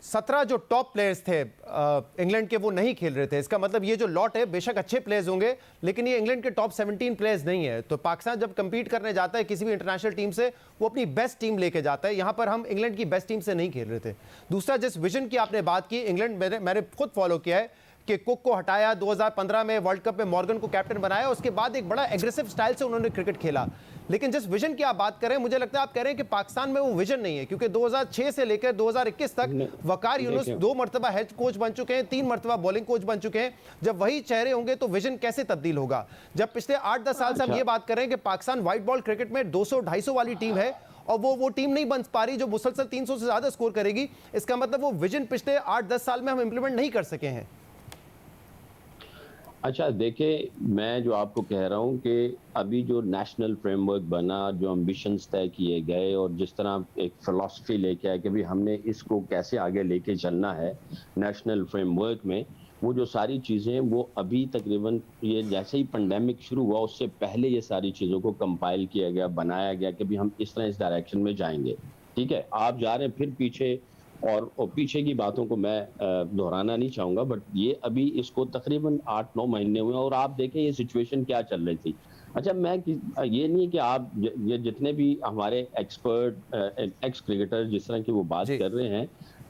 17 जो top players थे England के वो नहीं खेल रहे थे। इसका मतलब ये जो लॉट है बेशक अच्छे प्लेयर्स होंगे लेकिन ये इंग्लैंड के टॉप 17 प्लेयर्स नहीं है। तो पाकिस्तान जब कंपीट करने जाता है किसी भी इंटरनेशनल टीम से वो अपनी बेस्ट टीम लेके जाता है। यहाँ पर हम इंग्लैंड की बेस्ट टीम से नहीं खेल रहे थे। दूसरा, जिस विजन की आपने बात की, इंग्लैंड मैंने खुद फॉलो किया है कि कुक को हटाया, 2015 में वर्ल्ड कप में मॉर्गन को कैप्टन बनाया, उसके बाद एक बड़ा एग्रेसिव स्टाइल से उन्होंने क्रिकेट खेला। लेकिन जिस विजन की आप बात कर रहे हैं, मुझे लगता है आप कह रहे हैं कि पाकिस्तान में वो विजन नहीं है, क्योंकि 2006 से लेकर 2021 तक वकार यूनुस 2 मरतबा हेड कोच बन चुके हैं, 3 मरतबा बॉलिंग कोच बन चुके हैं। जब वही चेहरे होंगे तो विजन कैसे तब्दील होगा? जब पिछले 8-10 साल से हम ये बात कर रहे हैं कि पाकिस्तान व्हाइट बॉल क्रिकेट में 200-250 वाली टीम है और वो टीम नहीं बन पा रही जो मुसलसल 300 से ज्यादा स्कोर करेगी। इसका मतलब वो विजन पिछले 8-10 साल में हम इंप्लीमेंट नहीं कर सके हैं। अच्छा देखिए, मैं जो आपको कह रहा हूँ कि अभी जो नेशनल फ्रेमवर्क बना, जो एम्बिशंस तय किए गए और जिस तरह एक फिलॉसफी लेके आए कि भाई हमने इसको कैसे आगे लेके चलना है नेशनल फ्रेमवर्क में, वो जो सारी चीज़ें वो अभी तकरीबन ये जैसे ही पेंडेमिक शुरू हुआ उससे पहले ये सारी चीज़ों को कंपाइल किया गया, बनाया गया कि भाई हम इस तरह इस डायरेक्शन में जाएंगे। ठीक है, आप जा रहे हैं फिर पीछे, और पीछे की बातों को मैं दोहराना नहीं चाहूंगा, बट ये अभी इसको तकरीबन 8-9 महीने हुए और आप देखें ये सिचुएशन क्या चल रही थी। अच्छा, मैं ये नहीं कि आप ये जितने भी हमारे एक्सपर्ट एक्स क्रिकेटर जिस तरह की वो बात कर रहे हैं,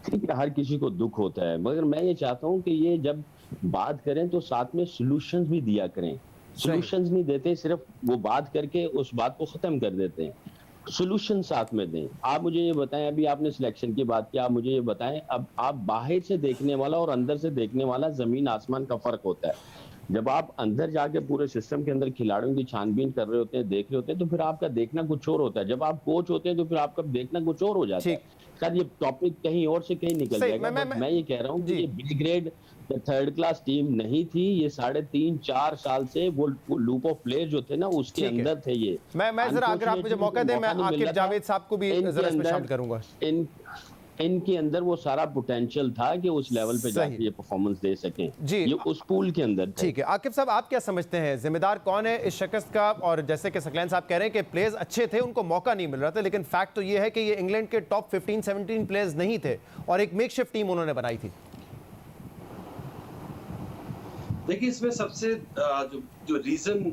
ठीक है, हर किसी को दुख होता है, मगर मैं ये चाहता हूँ कि ये जब बात करें तो साथ में सोल्यूशंस भी दिया करें। सोल्यूशंस नहीं देते, सिर्फ वो बात करके उस बात को खत्म कर देते हैं। सोल्यूशन साथ में दें। आप मुझे ये बताएं, अभी आपने सिलेक्शन की बात की, आप मुझे ये बताएं, अब आप बाहर से देखने वाला और अंदर से देखने वाला जमीन आसमान का फर्क होता है। जब आप अंदर जाके पूरे सिस्टम के अंदर खिलाड़ियों की छानबीन कर रहे होते हैं, देख रहे होते हैं, तो फिर आपका देखना कुछ और होता है। जब आप कोच होते हैं तो फिर आपका देखना कुछ और हो जाता है। शायद ये टॉपिक कहीं और से कहीं निकल जाएगा, मैं ये कह रहा हूँ कि ये B grade third class team नहीं थी। ये 3.5-4 साल से वो लूप ऑफ प्लेयर जो थे ना उसके अंदर थे। ये मैं जरा, अगर आप मुझे मौका दें, मैं आकिब जावेद साहब को भी जरा इसमें शामिल करूंगा। इनके अंदर वो सारा पोटेंशियल था कि उस लेवल पे जाके ये परफॉर्मेंस दे सकें जी, ये उस पूल के अंदर। ठीक है, आकिब साहब आप क्या समझते हैं, जिम्मेदार कौन है इस शिकस्त का? और जैसे कि सकलैन साहब कह रहे हैं कि प्लेयर्स अच्छे थे, उनको मौका नहीं मिल रहा था, लेकिन फैक्ट तो ये है कि ये इंग्लैंड के टॉप 15-17 प्लेयर्स नहीं थे और एक मेकशिफ्ट टीम उन्होंने बनाई थी। देखिए, इसमें सबसे जो रीजन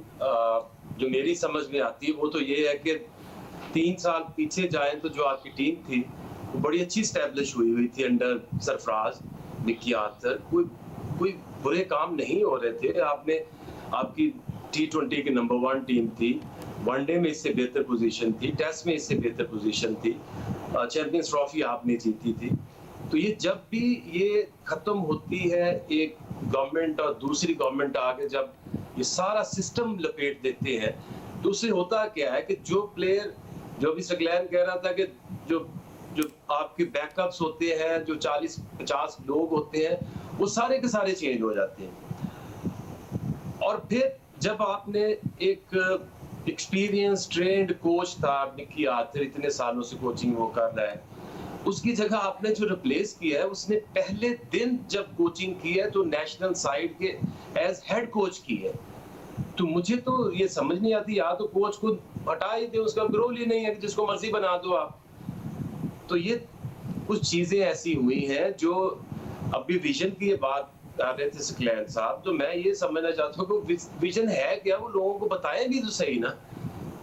जो मेरी समझ में आती है वो तो ये है कि 3 साल पीछे जाए तो जो आपकी टीम थी वो बड़ी अच्छी स्टैब्लिश हुई थी अंडर सरफराज, निकी आर्थर। कोई बुरे काम नहीं हो रहे थे। आपकी T20 की नंबर 1 टीम थी, वनडे में इससे बेहतर पोजीशन थी, टेस्ट में इससे बेहतर पोजीशन थी, चैंपियंस ट्रॉफी आपने जीती थी। तो ये जब भी ये खत्म होती है एक गवर्नमेंट और दूसरी गवर्नमेंट आके जब ये सारा सिस्टम लपेट देते हैं, तो उससे होता क्या है कि जो प्लेयर, जो भी सकलैन कह रहा था कि जो आपके बैकअप्स होते हैं, जो 40-50 लोग होते हैं, वो सारे के सारे चेंज हो जाते हैं। और फिर जब आपने एक एक्सपीरियंस ट्रेंड कोच था, निकी आर्थर इतने सालों से कोचिंग वो कर रहा है, उसकी जगह आपने जो रिप्लेस किया है, उसने पहले दिन जब कोचिंग की है तो नेशनल साइड के एज हेड कोच की है। तो मुझे तो ये समझ नहीं आती, या तो कोच को हटा ही दे, उसका रोल ही नहीं है कि जिसको मर्जी बना दो आप। तो ये कुछ चीजें ऐसी हुई हैं जो अभी विजन की ये बात कर रहे थे सकलैन साहब, तो मैं ये समझना चाहता हूँ कि विजन है क्या, वो लोगों को बताएं भी तो सही ना।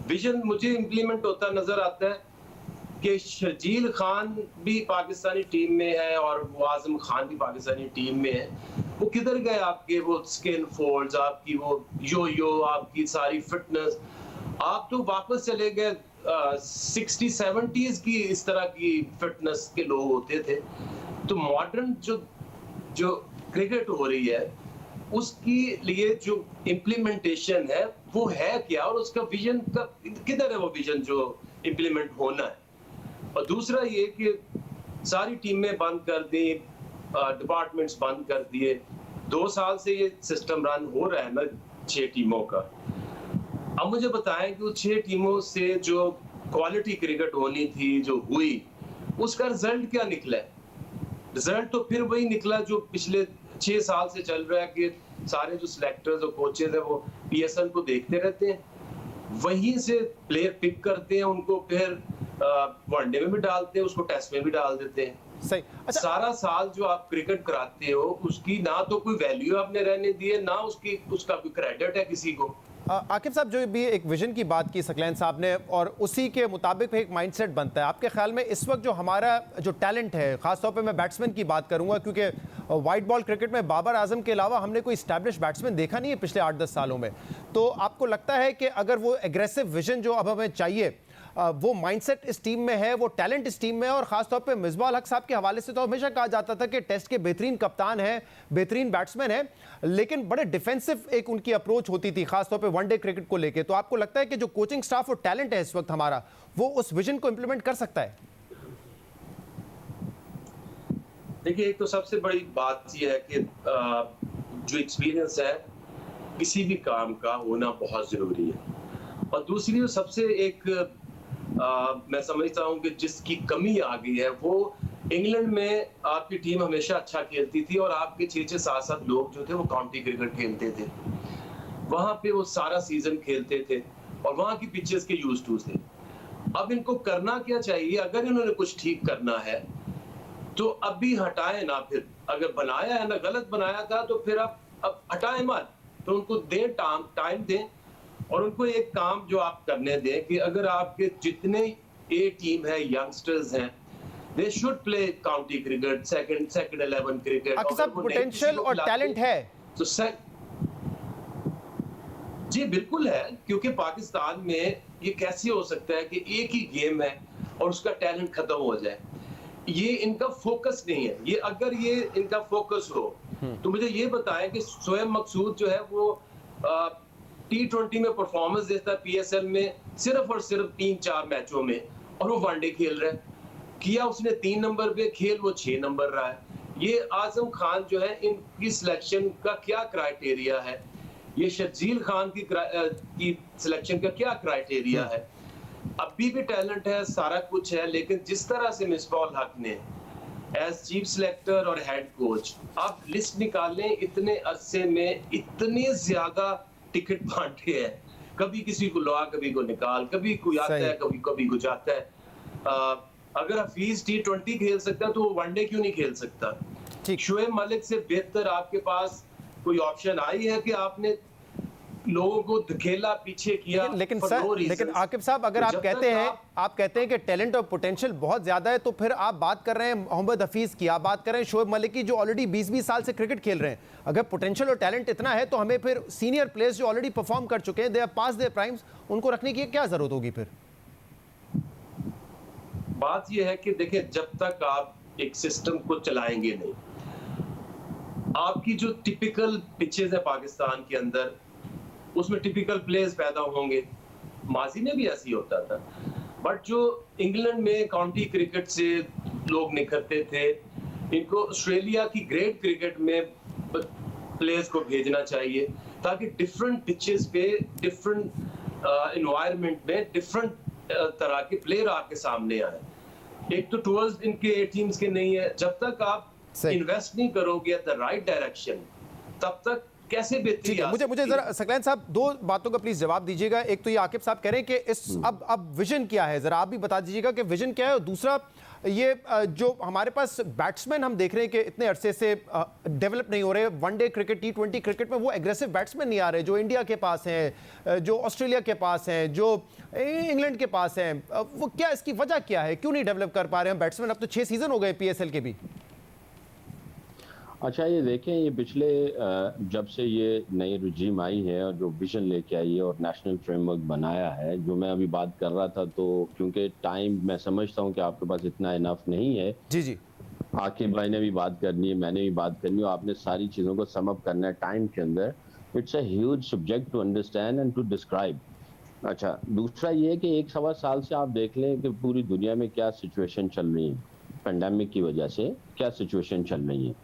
विजन मुझे इम्प्लीमेंट होता नजर आता है कि शर्जील खान भी पाकिस्तानी टीम में है और वो आजम खान भी पाकिस्तानी टीम में है। वो किधर गए आपके वो स्किन फोल्ड्स, आपकी वो यो आपकी सारी फिटनेस? आप तो वापस चले गए 60-70s की इस तरह की फिटनेस के लोग होते थे। तो मॉडर्न जो क्रिकेट हो रही है उसकी लिए जो इम्प्लीमेंटेशन है वो है क्या, और उसका विजन का किधर है वो विजन जो इम्प्लीमेंट होना है? और दूसरा ये कि सारी टीमें बंद कर दी, डिपार्टमेंट्स बंद कर दिए। 2 साल से ये सिस्टम रन हो रहा है ना 6 टीमों का। अब मुझे बताएं कि वो 6 टीमों से जो क्वालिटी क्रिकेट होनी थी जो हुई, उसका रिजल्ट क्या निकला है? रिजल्ट तो फिर वही निकला जो पिछले 6 साल से चल रहा है कि सारे जो सिलेक्टर्स और कोचेज है वो PSL को देखते रहते हैं, वहीं से प्लेयर पिक करते हैं, उनको फिर वनडे में भी डालते हैं, उसको टेस्ट में भी डाल देते हैं। सही। अच्छा, सारा साल जो आप क्रिकेट कराते हो उसकी ना तो कोई वैल्यू आपने रहने दी है, ना उसकी उसका कोई क्रेडिट है किसी को। आकिब साहब, जो भी एक विजन की बात की सकलैन साहब ने और उसी के मुताबिक एक माइंडसेट बनता है, आपके ख्याल में इस वक्त जो हमारा जो टैलेंट है, खासतौर पे मैं बैट्समैन की बात करूंगा, क्योंकि वाइट बॉल क्रिकेट में बाबर आजम के अलावा हमने कोई स्टैब्लिश बैट्समैन देखा नहीं है पिछले 8-10 सालों में, तो आपको लगता है कि अगर वो एग्रेसिव विजन जो अब हमें चाहिए, वो माइंडसेट इस टीम में है, वो टैलेंट इस टीम में है, और खासतौर पे मिसबाह अल हक साहब के हवाले से तो हमेशा कहा जाता था कि टेस्ट के बेहतरीन कप्तान हैं, बेहतरीन बैट्समैन हैं, लेकिन बड़े डिफेंसिव एक उनकी अप्रोच होती थी खासतौर पे वनडे क्रिकेट को लेके। तो आपको लगता है कि जो कोचिंग स्टाफ और टैलेंट है इस वक्त हमारा, वो उस विजन को इंप्लीमेंट कर सकता है? देखिए, एक तो सबसे बड़ी बात यह है कि जो एक्सपीरियंस है किसी भी काम का होना बहुत जरूरी है, और दूसरी जो सबसे एक मैं समझता हूं कि जिसकी कमी आ गई है, वो इंग्लैंड में आपकी टीम हमेशा अच्छा खेलती थी और आपके 6-7 लोग जो थे वो काउंटी क्रिकेट खेलते थे, वहां पे वो सारा सीजन खेलते थे और वहां की पिचेस के यूज टू थे। अब इनको करना क्या चाहिए, अगर इन्होंने कुछ ठीक करना है तो अभी हटाए ना, फिर अगर बनाया है ना, गलत बनाया था तो फिर अब हटाए मत, तो उनको दें टाइम दें और उनको एक काम जो आप करने दें कि अगर आपके जितने ए टीम है, यंगस्टर्स हैं, they should play county cricket, second 11 cricket. Aqib साहब, पोटेंशियल और टैलेंट है तो जी बिल्कुल है, क्योंकि पाकिस्तान में ये कैसे हो सकता है कि एक ही गेम है और उसका टैलेंट खत्म हो जाए। ये इनका फोकस नहीं है। ये अगर ये इनका फोकस हो तो मुझे ये बताएं कि शोएब मकसूद जो है वो T20 में परफॉर्मेंस देता है पीएसएल में सिर्फ और सिर्फ 3-4 मैचों में, और वो वनडे खेल रहा है। किया उसने 3 नंबर पे खेल, वो 6 नंबर रहा है। ये आजम खान जो है, इनकी सिलेक्शन का क्या क्राइटेरिया है, ये शर्जील खान की सिलेक्शन का क्या क्राइटेरिया है? अभी भी टैलेंट है, सारा कुछ है, लेकिन जिस तरह से मिसबाह उल हक ने एज चीफ सिलेक्टर और हेड कोच, आप लिस्ट निकालें, इतने अरसे में इतने ज्यादा टिकट बांटे हैं, कभी किसी को ला, कभी को निकाल, कभी कोई आता है, कभी को जाता है। अगर हफीज T20 खेल सकता है तो वो वनडे क्यों नहीं खेल सकता? शोएब मलिक से बेहतर आपके पास कोई ऑप्शन आई है कि आपने लोगों को धकेला, पीछे किया? लेकिन सर, लेकिन आकिब साहब, अगर आप कहते हैं कि टैलेंट और पोटेंशियल बहुत ज्यादा है, तो फिर आप बात कर रहे हैं मोहम्मद हफीज की, आप बात कर रहे हैं शोएब मलिक की, जो ऑलरेडी 20-20 साल से क्रिकेट खेल रहे हैं। अगर पोटेंशियल और टैलेंट इतना है तो हमें फिर सीनियर प्लेयर्स जो ऑलरेडी परफॉर्म कर चुके हैं, they are past their primes, उनको रखने की क्या जरूरत होगी? फिर बात यह है कि देखिए, जब तक आप एक सिस्टम को चलाएंगे नहीं, आपकी जो टिपिकल पिचेस है पाकिस्तान के अंदर, उसमें टिपिकल प्लेयर्स पैदा होंगे। माजी में भी ऐसे ही होता था, बट जो इंग्लैंड में काउंटी क्रिकेट से लोग निखरते थे, इनको ऑस्ट्रेलिया की ग्रेट क्रिकेट में प्लेयर्स को भेजना चाहिए, ताकि डिफरेंट पिचेस पे, डिफरेंट एनवायरनमेंट में डिफरेंट तरह के प्लेयर आपके सामने आए। एक तो टूवर्ड्स इनके टीम्स के नहीं है। जब तक आप इन्वेस्ट नहीं करोगे एट द राइट डायरेक्शन, तब तक कैसे बेहतरी आ सकती है? मुझे जरा सकलैन साहब 2 बातों का प्लीज जवाब दीजिएगा। एक तो ये आकिब साहब कह रहे हैं कि इस अब विजन क्या है, जरा आप भी बता दीजिएगा कि विजन क्या है। और दूसरा, ये जो हमारे पास बैट्समैन हम देख रहे हैं कि इतने अरसे से डेवलप नहीं हो रहे, वनडे क्रिकेट, T20 क्रिकेट में वो एग्रेसिव बैट्समैन नहीं आ रहे जो इंडिया के पास हैं, जो ऑस्ट्रेलिया के पास हैं, जो इंग्लैंड के पास हैं। वो क्या, इसकी वजह क्या है, क्यों नहीं डेवलप कर पा रहे हैं बैट्समैन? अब तो 6 सीजन हो गए PSL के भी। अच्छा, ये देखें, ये पिछले जब से ये नई रजीम आई है और जो विजन लेके आई है और नेशनल फ्रेमवर्क बनाया है, जो मैं अभी बात कर रहा था, तो क्योंकि टाइम मैं समझता हूँ कि आपके पास इतना इनफ नहीं है। जी आकिब भाई ने भी बात करनी है, मैंने भी बात करनी है, आपने सारी चीज़ों को सम अप करना है टाइम के अंदर। It's a huge subject to understand and to describe. अच्छा, दूसरा ये है कि 1-1.25 साल से आप देख लें कि पूरी दुनिया में क्या सिचुएशन चल रही है, पेंडेमिक की वजह से क्या सिचुएशन चल रही है,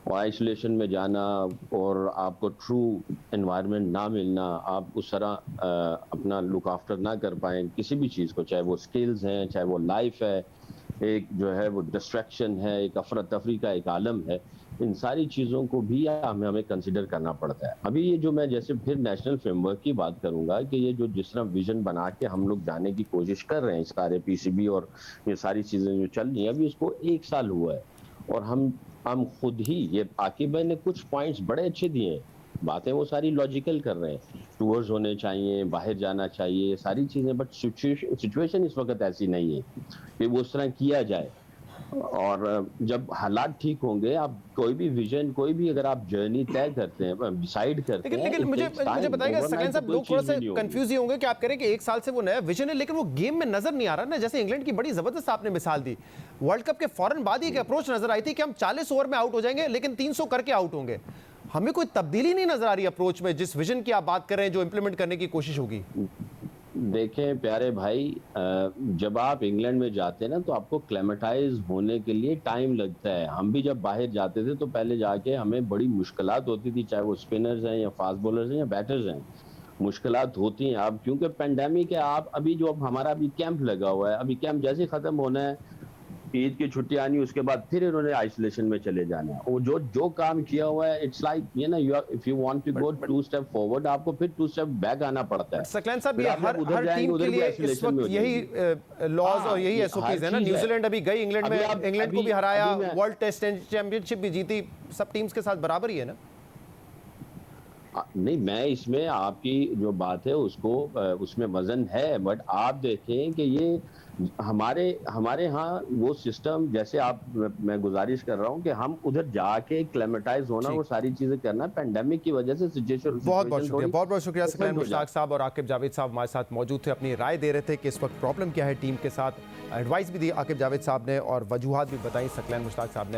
और आइसोलेशन में जाना और आपको ट्रू एनवायरनमेंट ना मिलना, आप उस तरह अपना लुक आफ्टर ना कर पाएँ किसी भी चीज़ को, चाहे वो स्किल्स हैं, चाहे वो लाइफ है, एक जो है वो डिस्ट्रैक्शन है, एक अफरा तफरी का एक आलम है, इन सारी चीज़ों को भी हमें कंसिडर करना पड़ता है। अभी ये जो मैं जैसे फिर नेशनल फ्रेमवर्क की बात करूंगा कि ये जो जिस तरह विजन बना के हम लोग जाने की कोशिश कर रहे हैं, सारे पीसीबी और ये सारी चीज़ें जो चल रही हैं, अभी इसको 1 साल हुआ है और हम खुद ही, ये आकिब भाई ने कुछ पॉइंट्स बड़े अच्छे दिए हैं, बातें वो सारी लॉजिकल कर रहे हैं, टूर्स होने चाहिए, बाहर जाना चाहिए, ये सारी चीज़ें, बट सिचुएशन इस वक्त ऐसी नहीं है कि वो उस तरह किया जाए। और जब हालात ठीक होंगे, आप कोई भी विजन, कोई भी अगर आप जर्नी तय करते हैं, डिसाइड करते हैं, लेकिन मुझे बताइएगा सकलैन साहब, लोग थोड़ा सा कंफ्यूज ही होंगे कि आप कह रहे हैं कि 1 साल से वो नया विजन है, लेकिन वो गेम में नजर नहीं आ रहा ना। जैसे इंग्लैंड की बड़ी जबरदस्त आपने मिसाल दी, वर्ल्ड कप के फौरन बाद ही एक अप्रोच नजर आई थी कि हम 40 ओवर में आउट हो जाएंगे लेकिन 300 करके आउट होंगे। हमें कोई तब्दीली नहीं नजर आ रही अप्रोच में, जिस विजन की आप बात कर रहे हैं, जो इंप्लीमेंट करने की कोशिश होगी। देखें प्यारे भाई, जब आप इंग्लैंड में जाते हैं ना, तो आपको क्लेमेटाइज होने के लिए टाइम लगता है। हम भी जब बाहर जाते थे तो पहले जाके हमें बड़ी मुश्किलात होती थी, चाहे वो स्पिनर्स हैं या फास्ट बॉलर्स हैं या बैटर्स हैं, मुश्किलात होती हैं। अब क्योंकि पेंडेमिक है, आप अभी जो हमारा अभी कैंप लगा हुआ है, अभी कैंप जैसे खत्म होना है, ईद की छुट्टी आनी, उसके बाद फिर इन्होंने आइसोलेशन में चले जाना है। वो जो काम किया हुआ है, इट्स लाइक ये ना, if you want to go 2 step forward, आपको फिर 2 स्टेप बैक आना पड़ता है। सकलैन साहब, ये हर टीम के लिए इस वक्त यही लॉज और यही एसओपीज है ना। न्यूजीलैंड अभी गई इंग्लैंड में, इंग्लैंड को भी हराया, वर्ल्ड टेस्ट चैंपियनशिप भी जीती, सब टीम्स के साथ बराबर ही है ना। नहीं, मैं इसमें आपकी जो बात है उसको उसमें वजन है, बट आप देखें कि ये हमारे यहाँ वो सिस्टम, जैसे आप, मैं गुजारिश कर रहा हूँ कि हम उधर जाके क्लेमेटाइज होना, वो सारी चीजें करना, पेंडेमिक की वजह से सिचुएशन। बहुत शुक्रिया सकलैन मुश्ताक साहब और आकिब जावेद साहब हमारे साथ मौजूद थे, अपनी राय दे रहे थे कि इस वक्त प्रॉब्लम क्या है टीम के साथ। एडवाइस भी दी आकिब जावेद साहब ने और वजूहात भी बताई सकलैन मुश्ताक साहब ने।